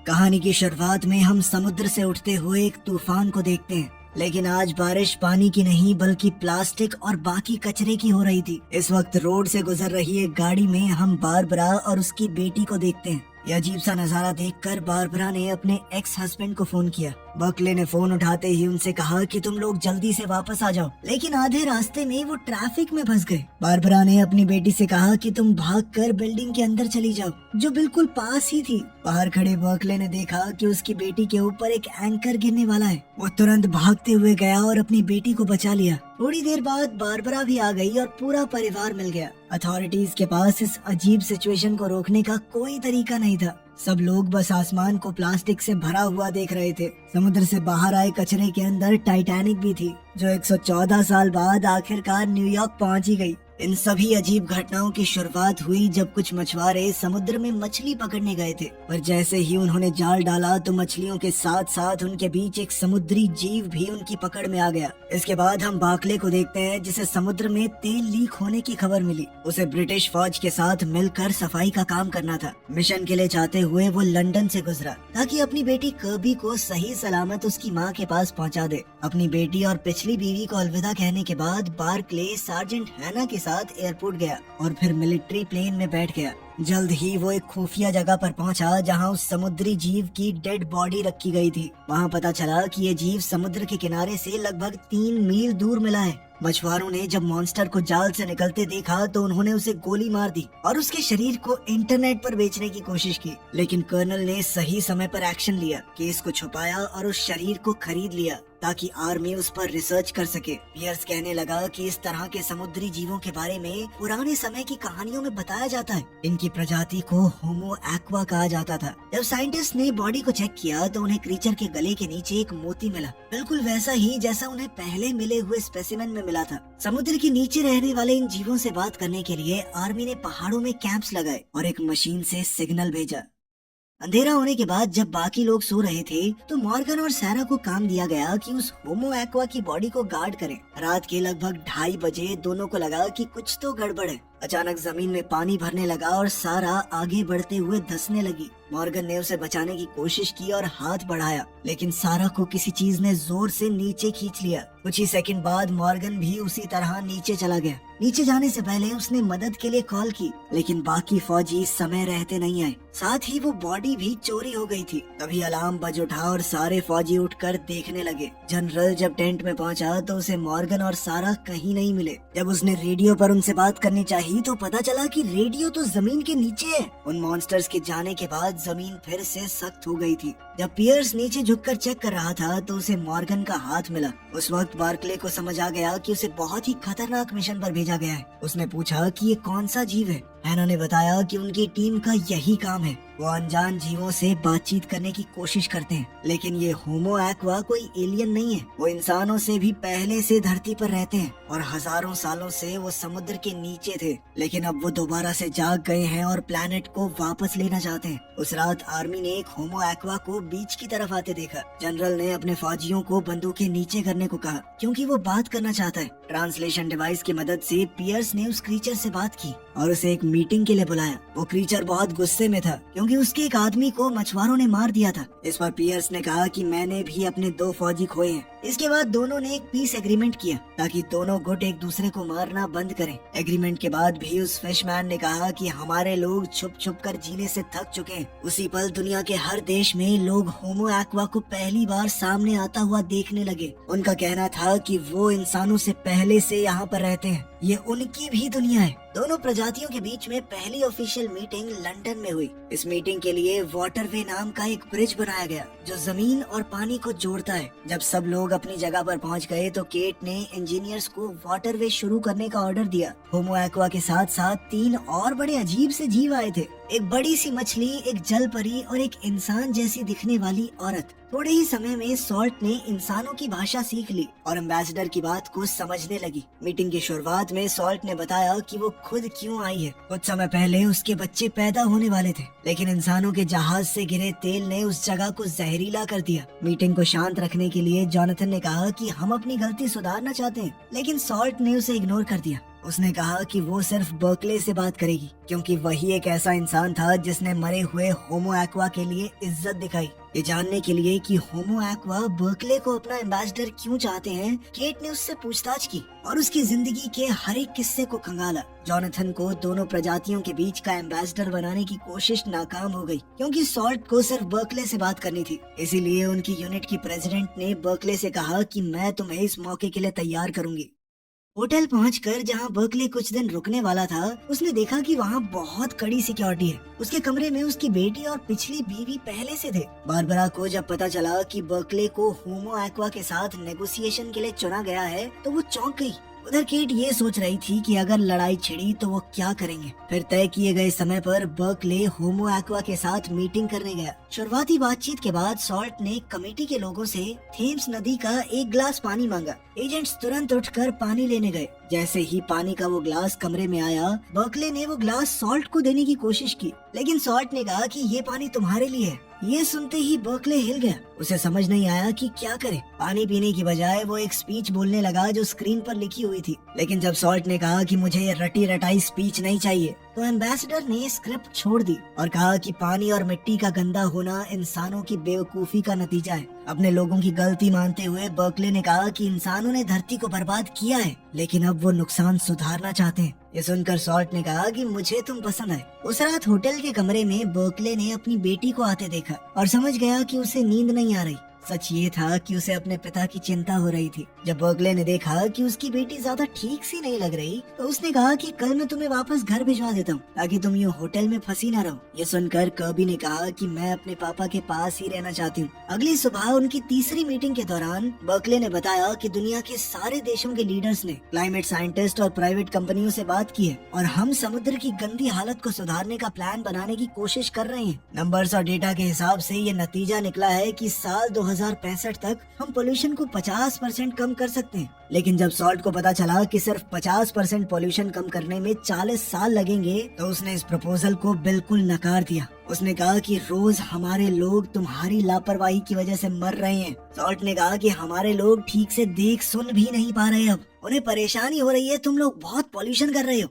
कहानी की शुरुआत में हम समुद्र से उठते हुए एक तूफान को देखते हैं, लेकिन आज बारिश पानी की नहीं बल्कि प्लास्टिक और बाकी कचरे की हो रही थी। इस वक्त रोड से गुजर रही एक गाड़ी में हम बारबरा और उसकी बेटी को देखते हैं। यह अजीब सा नजारा देखकर बारबरा ने अपने एक्स हस्बैंड को फोन किया। बर्कले ने फोन उठाते ही उनसे कहा कि तुम लोग जल्दी से वापस आ जाओ, लेकिन आधे रास्ते में वो ट्रैफिक में फंस गए। बारबरा ने अपनी बेटी से कहा कि तुम भागकर बिल्डिंग के अंदर चली जाओ, जो बिल्कुल पास ही थी। बाहर खड़े बर्कले ने देखा कि उसकी बेटी के ऊपर एक एंकर गिरने वाला है। वो तुरंत भागते हुए गया और अपनी बेटी को बचा लिया। थोड़ी देर बाद बारबरा भी आ गई और पूरा परिवार मिल गया। अथॉरिटीज के पास इस अजीब सिचुएशन को रोकने का कोई तरीका नहीं था। सब लोग बस आसमान को प्लास्टिक से भरा हुआ देख रहे थे। समुद्र से बाहर आए कचरे के अंदर टाइटैनिक भी थी, जो 114 साल बाद आखिरकार न्यूयॉर्क पहुंच ही गई। इन सभी अजीब घटनाओं की शुरुआत हुई जब कुछ मछुआरे समुद्र में मछली पकड़ने गए थे, पर जैसे ही उन्होंने जाल डाला तो मछलियों के साथ साथ उनके बीच एक समुद्री जीव भी उनकी पकड़ में आ गया। इसके बाद हम बाकले को देखते हैं, जिसे समुद्र में तेल लीक होने की खबर मिली। उसे ब्रिटिश फौज के साथ मिलकर सफाई का काम करना था। मिशन के लिए जाते हुए वो लंदन से गुजरा ताकि अपनी बेटी कर्बी को सही सलामत उसकी माँ के पास पहुँचा दे। अपनी बेटी और पिछली बीवी को अलविदा कहने के बाद बार्कले सार्जेंट हैना के साथ एयरपोर्ट गया और फिर मिलिट्री प्लेन में बैठ गया। जल्द ही वो एक खुफिया जगह पर पहुंचा जहां उस समुद्री जीव की डेड बॉडी रखी गई थी। वहां पता चला कि ये जीव समुद्र के किनारे से लगभग 3 मील दूर मिला है। मछुआरों ने जब मॉन्स्टर को जाल से निकलते देखा तो उन्होंने उसे गोली मार दी और उसके शरीर को इंटरनेट पर बेचने की कोशिश की, लेकिन कर्नल ने सही समय पर एक्शन लिया, केस को छुपाया और उस शरीर को खरीद लिया ताकि आर्मी उस पर रिसर्च कर सके। पियर्स कहने लगा कि इस तरह के समुद्री जीवों के बारे में पुराने समय की कहानियों में बताया जाता है। इनकी प्रजाति को होमो एक्वा कहा जाता था। जब साइंटिस्ट ने बॉडी को चेक किया तो उन्हें क्रीचर के गले के नीचे एक मोती मिला, बिल्कुल वैसा ही जैसा उन्हें पहले मिले हुए स्पेसिमेन में मिला था। समुद्र के नीचे रहने वाले इन जीवों से बात करने के लिए आर्मी ने पहाड़ों में कैंप्स लगाए और एक मशीन से सिग्नल भेजा। अंधेरा होने के बाद जब बाकी लोग सो रहे थे तो मॉर्गन और सैरा को काम दिया गया कि उस होमो एक्वा की बॉडी को गार्ड करें। रात के लगभग 2:30 बजे दोनों को लगा कि कुछ तो गड़बड़ है। अचानक जमीन में पानी भरने लगा और सारा आगे बढ़ते हुए धंसने लगी। मॉर्गन ने उसे बचाने की कोशिश की और हाथ बढ़ाया, लेकिन सारा को किसी चीज ने जोर से नीचे खींच लिया। कुछ ही सेकंड बाद मॉर्गन भी उसी तरह नीचे चला गया। नीचे जाने से पहले उसने मदद के लिए कॉल की, लेकिन बाकी फौजी समय रहते नहीं आए। साथ ही वो बॉडी भी चोरी हो गई थी। तभी अलार्म बज उठा और सारे फौजी उठकर देखने लगे। जनरल जब टेंट में पहुंचा तो उसे मॉर्गन और सारा कहीं नहीं मिले। जब उसने रेडियो पर उनसे बात करनी चाहिए तो पता चला कि रेडियो तो जमीन के नीचे है। उन मॉन्स्टर्स के जाने के बाद जमीन फिर से सख्त हो गई थी। जब पियर्स नीचे झुककर चेक कर रहा था तो उसे मॉर्गन का हाथ मिला। उस वक्त बार्कले को समझ आ गया कि उसे बहुत ही खतरनाक मिशन पर भेजा गया है। उसने पूछा कि ये कौन सा जीव है। हैना ने बताया कि उनकी टीम का यही काम है। वो अनजान जीवों से बातचीत करने की कोशिश करते हैं, लेकिन ये होमो एक्वा कोई एलियन नहीं है। वो इंसानों से भी पहले से धरती पर रहते हैं और हजारों सालों से वो समुद्र के नीचे थे, लेकिन अब वो दोबारा से जाग गए हैं और प्लेनेट को वापस लेना चाहते हैं। उस रात आर्मी ने एक होमो एक्वा को बीच की तरफ आते देखा। जनरल ने अपने फौजियों को बंदूकें नीचे करने को कहा क्योंकि वो बात करना चाहता है। ट्रांसलेशन डिवाइस की मदद से पियर्स ने उस क्रीचर से बात की और उसे एक मीटिंग के लिए बुलाया। वो क्रीचर बहुत गुस्से में था क्योंकि उसके एक आदमी को मछुआरों ने मार दिया था। इस पर पियर्स ने कहा कि मैंने भी अपने 2 फौजी खोए हैं। इसके बाद दोनों ने एक पीस एग्रीमेंट किया ताकि दोनों गुट एक दूसरे को मारना बंद करें। एग्रीमेंट के बाद भी उस फिशमैन ने कहा कि हमारे लोग छुप छुप कर जीने से थक चुके हैं। उसी पल दुनिया के हर देश में लोग होमो एक्वा को पहली बार सामने आता हुआ देखने लगे। उनका कहना था कि वो इंसानों से पहले से यहाँ पर रहते हैं। ये उनकी भी दुनिया है। दोनों प्रजातियों के बीच में पहली ऑफिशियल मीटिंग लंदन में हुई। इस मीटिंग के लिए वाटरवे नाम का एक ब्रिज बनाया गया जो जमीन और पानी को जोड़ता है। जब सब लोग अपनी जगह पर पहुंच गए तो केट ने इंजीनियर्स को वाटरवे शुरू करने का ऑर्डर दिया। होमो एक्वा के साथ साथ 3 और बड़े अजीब से जीव आए थे। एक बड़ी सी मछली, एक जल परी और एक इंसान जैसी दिखने वाली औरत। थोड़े ही समय में सॉल्ट ने इंसानों की भाषा सीख ली और एम्बेसडर की बात को समझने लगी। मीटिंग की शुरुआत में सॉल्ट ने बताया कि वो खुद क्यों आई है। कुछ समय पहले उसके बच्चे पैदा होने वाले थे, लेकिन इंसानों के जहाज से गिरे तेल ने उस जगह को जहरीला कर दिया। मीटिंग को शांत रखने के लिए जोनाथन ने कहा कि हम अपनी गलती सुधारना चाहते हैं, लेकिन सॉल्ट ने उसे इग्नोर कर दिया। उसने कहा कि वो सिर्फ बर्कले से बात करेगी क्योंकि वही एक ऐसा इंसान था जिसने मरे हुए होमो एक्वा के लिए इज्जत दिखाई। ये जानने के लिए कि होमो एक्वा बर्कले को अपना एम्बेसडर क्यों चाहते हैं, केट ने उससे पूछताछ की और उसकी जिंदगी के हर एक किस्से को खंगाला। जॉनथन को दोनों प्रजातियों के बीच का एम्बेसडर बनाने की कोशिश नाकाम हो गई क्योंकि सॉल्ट को सिर्फ बर्कले से बात करनी थी। इसीलिए उनकी यूनिट की प्रेसिडेंट ने बर्कले से कहा कि मैं तुम्हें इस मौके के लिए तैयार करूंगी। होटल पहुंचकर जहां बर्कले कुछ दिन रुकने वाला था, उसने देखा कि वहां बहुत कड़ी सिक्योरिटी है। उसके कमरे में उसकी बेटी और पिछली बीवी पहले से थे। बारबरा को जब पता चला कि बर्कले को होमो एक्वा के साथ नेगोशिएशन के लिए चुना गया है तो वो चौंक गई। उधर केट ये सोच रही थी कि अगर लड़ाई छिड़ी तो वो क्या करेंगे। फिर तय किए गए समय पर बर्कले होमो एक्वा के साथ मीटिंग करने गया। शुरुआती बातचीत के बाद सॉल्ट ने कमेटी के लोगों से थेम्स नदी का एक ग्लास पानी मांगा। एजेंट्स तुरंत उठकर पानी लेने गए। जैसे ही पानी का वो ग्लास कमरे में आया, बर्कले ने वो ग्लास सॉल्ट को देने की कोशिश की, लेकिन सॉल्ट ने कहा कि ये पानी तुम्हारे लिए है। ये सुनते ही बर्कले हिल गया। उसे समझ नहीं आया कि क्या करे। पानी पीने की बजाय वो एक स्पीच बोलने लगा जो स्क्रीन पर लिखी हुई थी। लेकिन जब सॉल्ट ने कहा कि मुझे ये रटी रटाई स्पीच नहीं चाहिए, तो एम्बेसडर ने स्क्रिप्ट छोड़ दी और कहा कि पानी और मिट्टी का गंदा होना इंसानों की बेवकूफी का नतीजा है। अपने लोगों की गलती मानते हुए बर्कले ने कहा कि इंसानों ने धरती को बर्बाद किया है, लेकिन अब वो नुकसान सुधारना चाहते हैं। ये सुनकर सॉल्ट ने कहा कि मुझे तुम पसंद आए। उस रात होटल के कमरे में बर्कले ने अपनी बेटी को आते देखा और समझ गया कि उसे नींद नहीं आ रही। सच ये था कि उसे अपने पिता की चिंता हो रही थी। जब बर्कले ने देखा कि उसकी बेटी ज्यादा ठीक सी नहीं लग रही, तो उसने कहा कि कल मैं तुम्हें वापस घर भिजवा देता हूँ ताकि तुम यूँ होटल में फंसी न रहो। ये सुनकर कर्बी ने कहा कि मैं अपने पापा के पास ही रहना चाहती हूँ। अगली सुबह उनकी तीसरी मीटिंग के दौरान बर्कले ने बताया कि दुनिया के सारे देशों के लीडर्स ने क्लाइमेट साइंटिस्ट और प्राइवेट कंपनियों से बात की है और हम समुद्र की गंदी हालत को सुधारने का प्लान बनाने की कोशिश कर रहे हैं। नंबर्स और डेटा के हिसाब से ये नतीजा निकला है कि साल 2065 तक हम पोल्यूशन को 50% कम कर सकते हैं। लेकिन जब सॉल्ट को पता चला कि सिर्फ 50% पोल्यूशन कम करने में 40 साल लगेंगे, तो उसने इस प्रपोजल को बिल्कुल नकार दिया। उसने कहा कि रोज हमारे लोग तुम्हारी लापरवाही की वजह से मर रहे हैं। सॉल्ट ने कहा कि हमारे लोग ठीक से देख सुन भी नहीं पा रहे, अब उन्हें परेशानी हो रही है, तुम लोग बहुत पोल्यूशन कर रहे हो।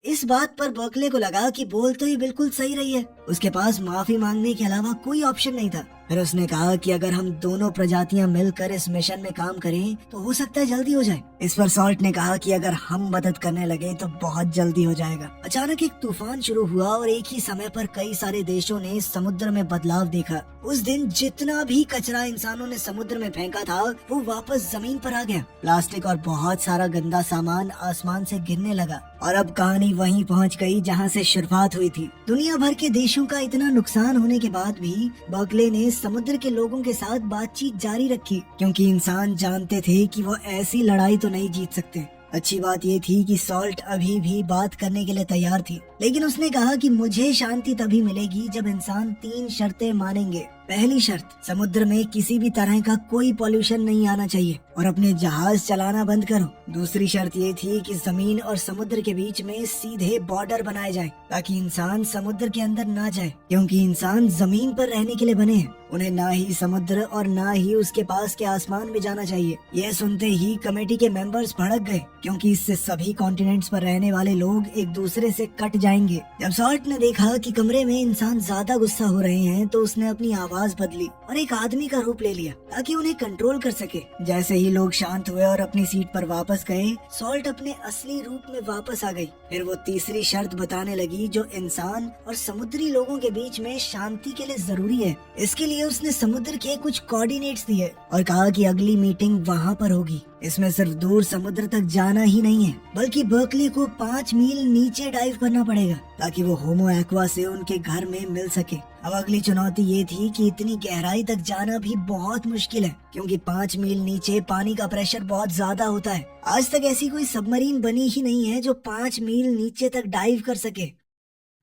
इस बात पर बर्कले को लगा कि बोल तो ये बिल्कुल सही रही है। उसके पास माफी मांगने के अलावा कोई ऑप्शन नहीं था। फिर उसने कहा कि अगर हम दोनों प्रजातियां मिलकर इस मिशन में काम करें तो हो सकता है जल्दी हो जाए। इस पर सॉल्ट ने कहा कि अगर हम मदद करने लगे तो बहुत जल्दी हो जाएगा। अचानक एक तूफान शुरू हुआ और एक ही समय पर कई सारे देशों ने समुद्र में बदलाव देखा। उस दिन जितना भी कचरा इंसानों ने समुद्र में फेंका था वो वापस जमीन पर आ गया। प्लास्टिक और बहुत सारा गंदा सामान आसमान से गिरने लगा और अब कहानी वहीं पहुंच गई जहां से शुरुआत हुई थी। दुनिया भर के देशों का इतना नुकसान होने के बाद भी बर्कले ने समुद्र के लोगों के साथ बातचीत जारी रखी, क्योंकि इंसान जानते थे कि वो ऐसी लड़ाई तो नहीं जीत सकते। अच्छी बात ये थी कि सॉल्ट अभी भी बात करने के लिए तैयार थी, लेकिन उसने कहा कि मुझे शांति तभी मिलेगी जब इंसान 3 शर्तें मानेंगे। पहली शर्त, समुद्र में किसी भी तरह का कोई पॉल्यूशन नहीं आना चाहिए और अपने जहाज चलाना बंद करो। दूसरी शर्त ये थी कि जमीन और समुद्र के बीच में सीधे बॉर्डर बनाए जाए ताकि इंसान समुद्र के अंदर ना जाए, क्योंकि इंसान जमीन पर रहने के लिए बने हैं। उन्हें ना ही समुद्र और ना ही उसके पास के आसमान में जाना चाहिए। यह सुनते ही कमेटी के मेंबर्स भड़क गए, क्योंकि इससे सभी कॉन्टिनेंट्स पर रहने वाले लोग एक दूसरे से कट जाएंगे। जब सॉल्ट ने देखा कि कमरे में इंसान ज्यादा गुस्सा हो रहे हैं, तो उसने अपनी आवाज बदली और एक आदमी का रूप ले लिया ताकि उन्हें कंट्रोल कर सके। जैसे ही लोग शांत हुए और अपनी सीट पर वापस गए, सॉल्ट अपने असली रूप में वापस आ गई। फिर वो तीसरी शर्त बताने लगी जो इंसान और समुद्री लोगों के बीच में शांति के लिए जरूरी है। इसके लिए उसने समुद्र के कुछ कोऑर्डिनेट्स दिए और कहा कि अगली मीटिंग वहाँ पर होगी। इसमें सिर्फ दूर समुद्र तक जाना ही नहीं है, बल्कि बर्कले को 5 मील नीचे डाइव करना पड़ेगा ताकि वो होमो एक्वा से उनके घर में मिल सके। अब अगली चुनौती ये थी कि इतनी गहराई तक जाना भी बहुत मुश्किल है, क्योंकि 5 मील नीचे पानी का प्रेशर बहुत ज्यादा होता है। आज तक ऐसी कोई सबमरीन बनी ही नहीं है जो 5 मील नीचे तक डाइव कर सके।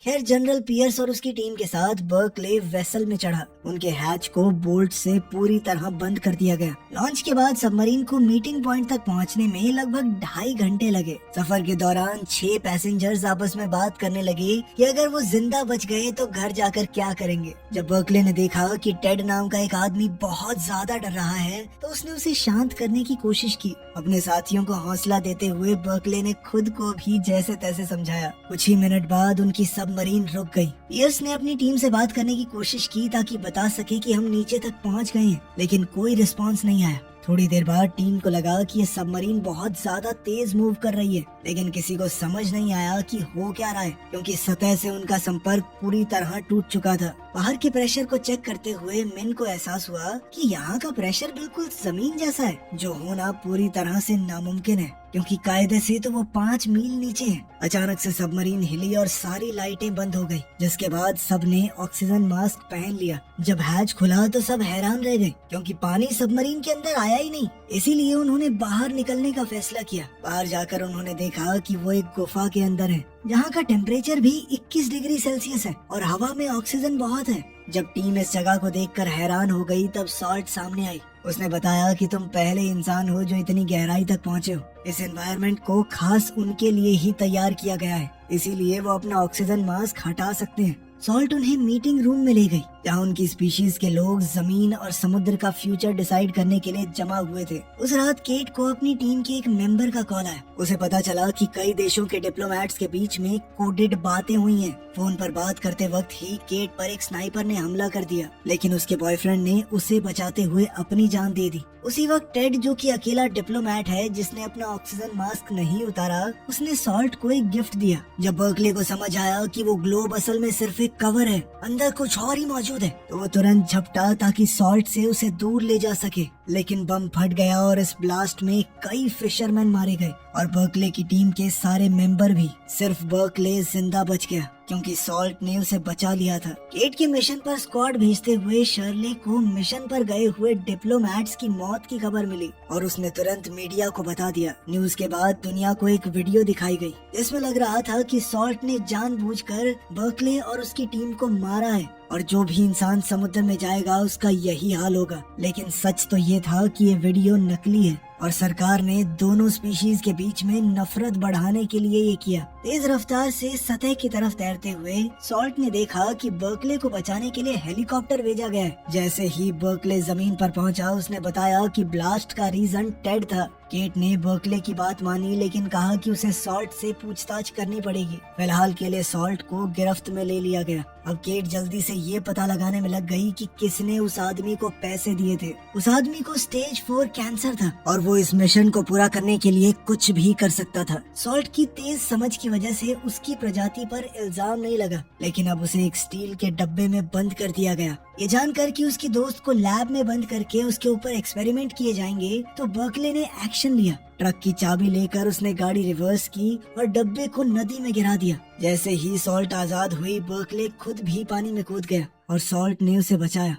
खैर जनरल पियर्स और उसकी टीम के साथ बर्कले वेसल में चढ़ा। उनके हैच को बोल्ट से पूरी तरह बंद कर दिया गया। लॉन्च के बाद सबमरीन को मीटिंग पॉइंट तक पहुंचने में लगभग 2.5 घंटे लगे। सफर के दौरान 6 पैसेंजर्स आपस में बात करने लगे कि अगर वो जिंदा बच गए तो घर जाकर क्या करेंगे। जब बर्कले ने देखा कि टेड नाम का एक आदमी बहुत ज्यादा डर रहा है तो उसने उसे शांत करने की कोशिश की। अपने साथियों को हौसला देते हुए बर्कले ने खुद को भी जैसे तैसे समझाया। कुछ ही मिनट बाद उनकी सबमरीन रुक गई। पियर्स ने अपनी टीम से बात करने की कोशिश की ताकि बता सके कि हम नीचे तक पहुंच गए हैं, लेकिन कोई रिस्पांस नहीं आया। थोड़ी देर बाद टीम को लगा कि ये सबमरीन बहुत ज्यादा तेज मूव कर रही है, लेकिन किसी को समझ नहीं आया कि हो क्या रहा है, क्योंकि सतह से उनका संपर्क पूरी तरह टूट चुका था। बाहर के प्रेशर को चेक करते हुए मिन को एहसास हुआ कि यहाँ का प्रेशर बिल्कुल जमीन जैसा है, जो होना पूरी तरह से नामुमकिन है, क्योंकि कायदे से तो वो 5 मील नीचे है। अचानक से सबमरीन हिली और सारी लाइटें बंद हो गई, जिसके बाद सब ने ऑक्सीजन मास्क पहन लिया। जब हैच खुला तो सब हैरान रह गए, क्योंकि पानी सबमरीन के अंदर आया ही नहीं। इसीलिए उन्होंने बाहर निकलने का फैसला किया। बाहर जाकर उन्होंने देखा कि वो एक गुफा के अंदर है, जहाँ का टेम्परेचर भी 21 डिग्री सेल्सियस है और हवा में ऑक्सीजन बहुत है। जब टीम इस जगह को देखकर हैरान हो गई तब सॉल्ट सामने आई। उसने बताया कि तुम पहले इंसान हो जो इतनी गहराई तक पहुँचे हो। इस एनवायरनमेंट को खास उनके लिए ही तैयार किया गया है, इसीलिए वो अपना ऑक्सीजन मास्क हटा सकते हैं। सॉल्ट उन्हें मीटिंग रूम में ले गई, जहाँ उनकी स्पीशीज के लोग जमीन और समुद्र का फ्यूचर डिसाइड करने के लिए जमा हुए थे। उस रात केट को अपनी टीम के एक मेंबर का कॉल आया। उसे पता चला कि कई देशों के डिप्लोमेट्स के बीच में कोडेड बातें हुई हैं। फोन पर बात करते वक्त ही केट पर एक स्नाइपर ने हमला कर दिया, लेकिन उसके बॉयफ्रेंड ने उसे बचाते हुए अपनी जान दे दी। उसी वक्त टेड, जो कि अकेला डिप्लोमेट है जिसने अपना ऑक्सीजन मास्क नहीं उतारा, उसने सॉल्ट को एक गिफ्ट दिया। जब बर्कले को समझ आया कि वो ग्लोब असल में सिर्फ एक कवर है, अंदर कुछ और ही मौजूद है, तो वो तुरंत झपटा ताकि सॉल्ट से उसे दूर ले जा सके। लेकिन बम फट गया और इस ब्लास्ट में कई फिशरमैन मारे गए और बर्कले की टीम के सारे मेंबर भी। सिर्फ बर्कले जिंदा बच गया, क्योंकि सॉल्ट ने उसे बचा लिया था। केट के मिशन पर स्क्वाड भेजते हुए शर्ले को मिशन पर गए हुए डिप्लोमेट्स की मौत की खबर मिली और उसने तुरंत मीडिया को बता दिया। न्यूज के बाद दुनिया को एक वीडियो दिखाई गई, जिसमें लग रहा था कि सॉल्ट ने जानबूझकर बर्कले और उसकी टीम को मारा है और जो भी इंसान समुद्र में जाएगा उसका यही हाल होगा। लेकिन सच तो ये था कि ये वीडियो नकली है और सरकार ने दोनों स्पीशीज के बीच में नफरत बढ़ाने के लिए ये किया। तेज रफ्तार से सतह की तरफ तैरते हुए सॉल्ट ने देखा कि बर्कले को बचाने के लिए हेलीकॉप्टर भेजा गया है। जैसे ही बर्कले जमीन पर पहुंचा, उसने बताया कि ब्लास्ट का रीजन टेड था। केट ने बर्कले की बात मानी, लेकिन कहा कि उसे सॉल्ट से पूछताछ करनी पड़ेगी। फिलहाल के लिए सॉल्ट को गिरफ्त में ले लिया गया। अब केट जल्दी से ये पता लगाने में लग गई कि किसने उस आदमी को पैसे दिए थे। उस आदमी को स्टेज 4 कैंसर था और वो इस मिशन को पूरा करने के लिए कुछ भी कर सकता था। सॉल्ट की तेज समझ की वजह से उसकी प्रजाति पर इल्जाम नहीं लगा, लेकिन अब उसे एक स्टील के डब्बे में बंद कर दिया गया। ये जानकर कि उसकी दोस्त को लैब में बंद करके उसके ऊपर एक्सपेरिमेंट किए जाएंगे, तो बर्कले ने एक्शन लिया। ट्रक की चाबी लेकर उसने गाड़ी रिवर्स की और डब्बे को नदी में गिरा दिया। जैसे ही सॉल्ट आजाद हुई, बर्कले खुद भी पानी में कूद गया और सॉल्ट ने उसे बचाया।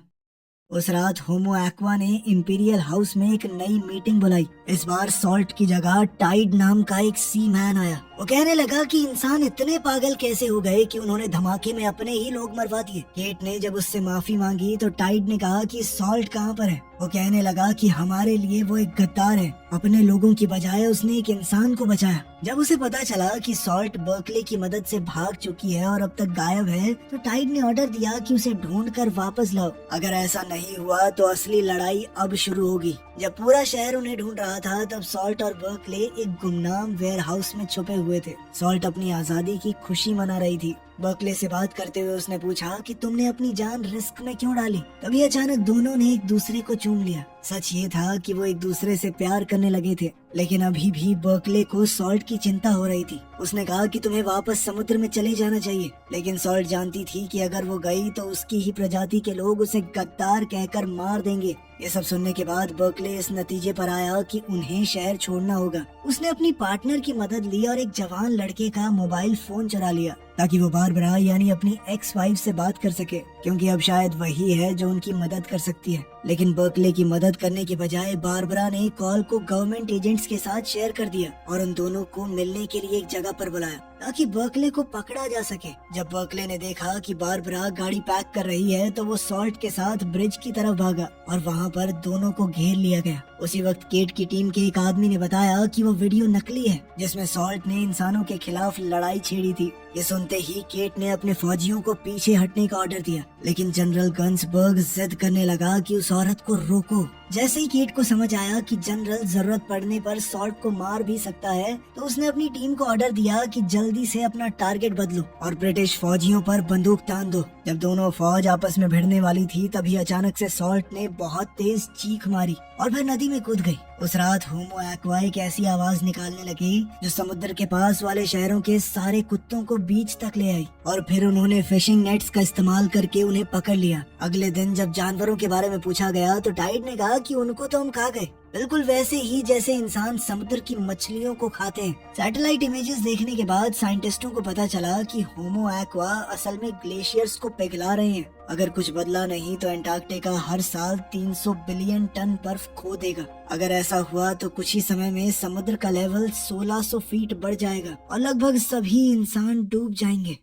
उस रात होमो एक्वा ने इंपीरियल हाउस में एक नई मीटिंग बुलाई। इस बार सॉल्ट की जगह टाइड नाम का एक सी मैन आया। वो कहने लगा कि इंसान इतने पागल कैसे हो गए कि उन्होंने धमाके में अपने ही लोग मरवा दिए। केट ने जब उससे माफी मांगी तो टाइड ने कहा कि सॉल्ट कहाँ पर है। वो कहने लगा कि हमारे लिए वो एक गद्दार है, अपने लोगों की बजाय उसने एक इंसान को बचाया। जब उसे पता चला कि सॉल्ट बर्कले की मदद से भाग चुकी है और अब तक गायब है, तो टाइड ने ऑर्डर दिया कि उसे ढूंढकर वापस लाओ। अगर ऐसा नहीं हुआ तो असली लड़ाई अब शुरू होगी। जब पूरा शहर उन्हें ढूंढ रहा था, तब सॉल्ट और बर्कले एक गुमनाम वेयर हाउस में छुपे हुए थे। सॉल्ट अपनी आजादी की खुशी मना रही थी। बर्कले से बात करते हुए उसने पूछा कि तुमने अपनी जान रिस्क में क्यों डाली। तभी अचानक दोनों ने एक दूसरे को चूम लिया। सच ये था कि वो एक दूसरे से प्यार करने लगे थे, लेकिन अभी भी बर्कले को सॉल्ट की चिंता हो रही थी। उसने कहा कि तुम्हें वापस समुद्र में चले जाना चाहिए, लेकिन सॉल्ट जानती थी कि अगर वो गई तो उसकी ही प्रजाति के लोग उसे गद्दार कहकर मार देंगे। ये सब सुनने के बाद बर्कले इस नतीजे पर आया कि उन्हें शहर छोड़ना होगा। उसने अपनी पार्टनर की मदद ली और एक जवान लड़के का मोबाइल फोन चुरा लिया। ताकि वो बारबरा यानी अपनी एक्स वाइफ से बात कर सके, क्योंकि अब शायद वही है जो उनकी मदद कर सकती है। लेकिन बर्कले की मदद करने के बजाय बारबरा ने कॉल को गवर्नमेंट एजेंट्स के साथ शेयर कर दिया और उन दोनों को मिलने के लिए एक जगह पर बुलाया ताकि बर्कले को पकड़ा जा सके। जब बर्कले ने देखा कि बारबरा गाड़ी पैक कर रही है तो वो सॉल्ट के साथ ब्रिज की तरफ भागा और वहाँ पर दोनों को घेर लिया गया। उसी वक्त केट की टीम के एक आदमी ने बताया कि वो वीडियो नकली है जिसमें सॉल्ट ने इंसानों के खिलाफ लड़ाई छेड़ी थी। ये सुनते ही केट ने अपने फौजियों को पीछे हटने का ऑर्डर दिया, लेकिन जनरल गन्सबर्ग जिद करने लगा कि उस औरत को रोको। जैसे ही केट को समझ आया कि जनरल जरूरत पड़ने पर सॉल्ट को मार भी सकता है, तो उसने अपनी टीम को ऑर्डर दिया कि जल्दी से अपना टारगेट बदलो और ब्रिटिश फौजियों पर बंदूक तान दो। जब दोनों फौज आपस में भिड़ने वाली थी तभी अचानक से सॉल्ट ने बहुत तेज चीख मारी और फिर नदी में कूद गई। उस रात होमो एक्वा एक ऐसी आवाज निकालने लगी जो समुद्र के पास वाले शहरों के सारे कुत्तों को बीच तक ले आई और फिर उन्होंने फिशिंग नेट्स का इस्तेमाल करके उन्हें पकड़ लिया। अगले दिन जब जानवरों के बारे में पूछा गया तो टाइड ने कहा कि उनको तो हम खा गए, बिल्कुल वैसे ही जैसे इंसान समुद्र की मछलियों को खाते हैं। सैटेलाइट इमेजेस देखने के बाद साइंटिस्टों को पता चला कि होमो एक्वा असल में ग्लेशियर्स को पिघला रहे हैं। अगर कुछ बदला नहीं तो अंटार्कटिका हर साल 300 बिलियन टन बर्फ खो देगा। अगर ऐसा हुआ तो कुछ ही समय में समुद्र का लेवल 1600 फीट बढ़ जाएगा और लगभग सभी इंसान डूब जाएंगे।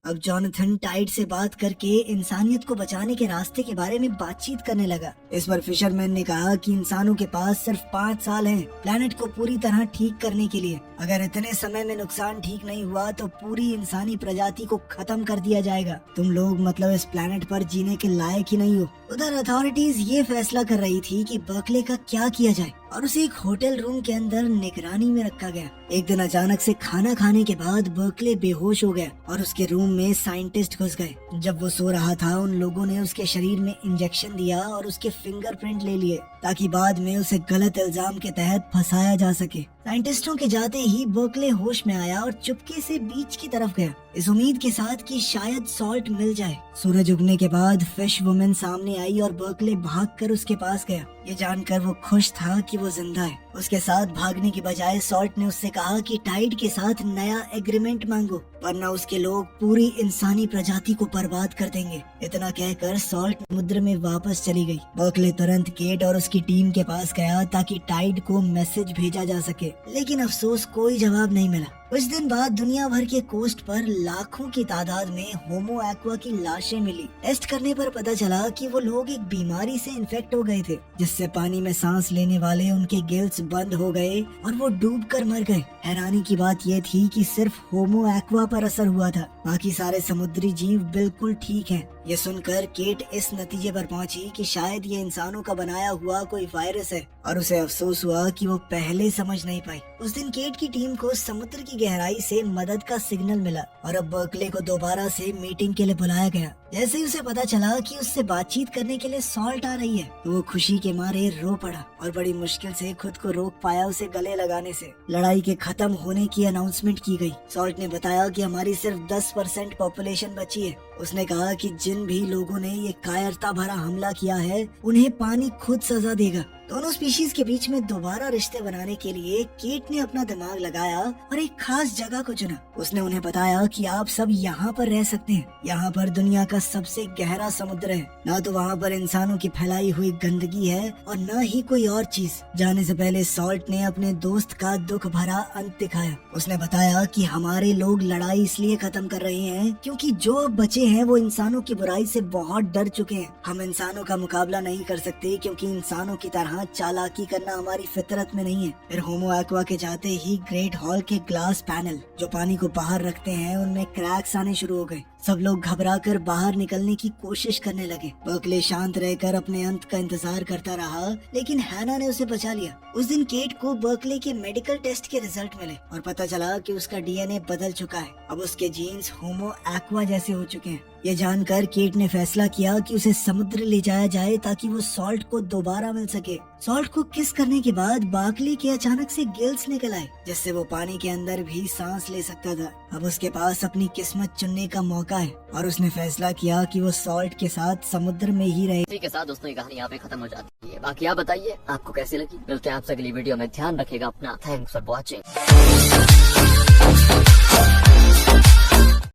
अब जॉनथन टाइड से बात करके इंसानियत को बचाने के रास्ते के बारे में बातचीत करने लगा। इस पर फिशरमैन ने कहा कि इंसानों के पास सिर्फ 5 साल हैं प्लेनेट को पूरी तरह ठीक करने के लिए। अगर इतने समय में नुकसान ठीक नहीं हुआ तो पूरी इंसानी प्रजाति को खत्म कर दिया जाएगा। तुम लोग मतलब इस प्लेनेट पर जीने के लायक ही नहीं हो। उधर अथॉरिटीज ये फैसला कर रही थी कि बर्कले का क्या किया जाए और उसे एक होटल रूम के अंदर निगरानी में रखा गया। एक दिन अचानक से खाना खाने के बाद बर्कले बेहोश हो गया और उसके रूम में साइंटिस्ट घुस गए। जब वो सो रहा था उन लोगों ने उसके शरीर में इंजेक्शन दिया और उसके फिंगरप्रिंट ले लिए ताकि बाद में उसे गलत इल्जाम के तहत फंसाया जा सके। साइंटिस्टों के जाते ही बर्कले होश में आया और चुपके से बीच की तरफ गया, इस उम्मीद के साथ कि शायद सॉल्ट मिल जाए। सूरज उगने के बाद फिश वुमेन सामने आई और बर्कले भागकर उसके पास गया। ये जानकर वो खुश था कि वो जिंदा है। उसके साथ भागने की बजाय सॉल्ट ने उससे कहा कि टाइड के साथ नया एग्रीमेंट मांगो, वरना उसके लोग पूरी इंसानी प्रजाति को बर्बाद कर देंगे। इतना कहकर सॉल्ट समुद्र में वापस चली गई। बर्कले तुरंत केट और उसकी टीम के पास गया ताकि टाइड को मैसेज भेजा जा सके, लेकिन अफसोस कोई जवाब नहीं मिला। कुछ दिन बाद दुनिया भर के कोस्ट पर लाखों की तादाद में होमो एक्वा की लाशें मिली। टेस्ट करने पर पता चला कि वो लोग एक बीमारी से इन्फेक्ट हो गए थे जिससे पानी में सांस लेने वाले उनके गिल्स बंद हो गए और वो डूबकर मर गए। हैरानी की बात ये थी कि सिर्फ होमो एक्वा पर असर हुआ था, बाकी सारे समुद्री जीव बिल्कुल ठीक हैं। ये सुनकर केट इस नतीजे पर पहुंची कि शायद ये इंसानों का बनाया हुआ कोई वायरस है और उसे अफसोस हुआ कि वो पहले समझ नहीं पाई। उस दिन केट की टीम को समुद्र की गहराई से मदद का सिग्नल मिला और अब बर्कले को दोबारा से मीटिंग के लिए बुलाया गया। जैसे ही उसे पता चला कि उससे बातचीत करने के लिए सॉल्ट आ रही है तो वो खुशी के मारे रो पड़ा और बड़ी मुश्किल से खुद को रोक पाया उसे गले लगाने से। लड़ाई के खत्म होने की अनाउंसमेंट की गई। सॉल्ट ने बताया कि हमारी सिर्फ 10% पॉपुलेशन बची है। उसने कहा कि जिन भी लोगों ने ये कायरता भरा हमला किया है उन्हें पानी खुद सजा देगा। दोनों स्पीशीज के बीच में दोबारा रिश्ते बनाने के लिए केट ने अपना दिमाग लगाया और एक खास जगह को चुना। उसने उन्हें बताया कि आप सब यहाँ पर रह सकते हैं। यहाँ पर दुनिया का सबसे गहरा समुद्र है, ना तो वहाँ पर इंसानों की फैलाई हुई गंदगी है और न ही कोई और चीज। जाने से पहले सॉल्ट ने अपने दोस्त का दुख भरा अंत दिखाया। उसने बताया कि हमारे लोग लड़ाई इसलिए खत्म कर रहे हैं क्योंकि जो अब बचे हैं वो इंसानों की बुराई से बहुत डर चुके हैं। हम इंसानों का मुकाबला नहीं कर सकते क्योंकि इंसानों की तरह चालाकी करना हमारी फितरत में नहीं है। फिर होमो एक्वा के जाते ही ग्रेट हॉल के ग्लास पैनल जो पानी को बाहर रखते हैं उनमें क्रैक्स आने शुरू हो गए। सब लोग घबराकर बाहर निकलने की कोशिश करने लगे। बर्कले शांत रहकर अपने अंत का इंतजार करता रहा, लेकिन हैना ने उसे बचा लिया। उस दिन केट को बर्कले के मेडिकल टेस्ट के रिजल्ट मिले और पता चला कि उसका डीएनए बदल चुका है। अब उसके जीन्स होमो एक्वा जैसे हो चुके हैं। ये जानकर केट ने फैसला किया कि उसे समुद्र ले जाया जाए ताकि वो सॉल्ट को दोबारा मिल सके। सॉल्ट को किस करने के बाद बर्कले के अचानक से गिल्स निकल आए जिससे वो पानी के अंदर भी सांस ले सकता था। अब उसके पास अपनी किस्मत चुनने का मौका है और उसने फैसला किया कि वो सॉल्ट के साथ समुद्र में ही रहे। इसी के साथ दोस्तों ये कहानी यहाँ पे खत्म हो जाती है। बाकी आप बताइए आपको कैसी लगी। मिलते हैं आपसे अगली वीडियो में। ध्यान रखिएगा अपना। Thanks for watching.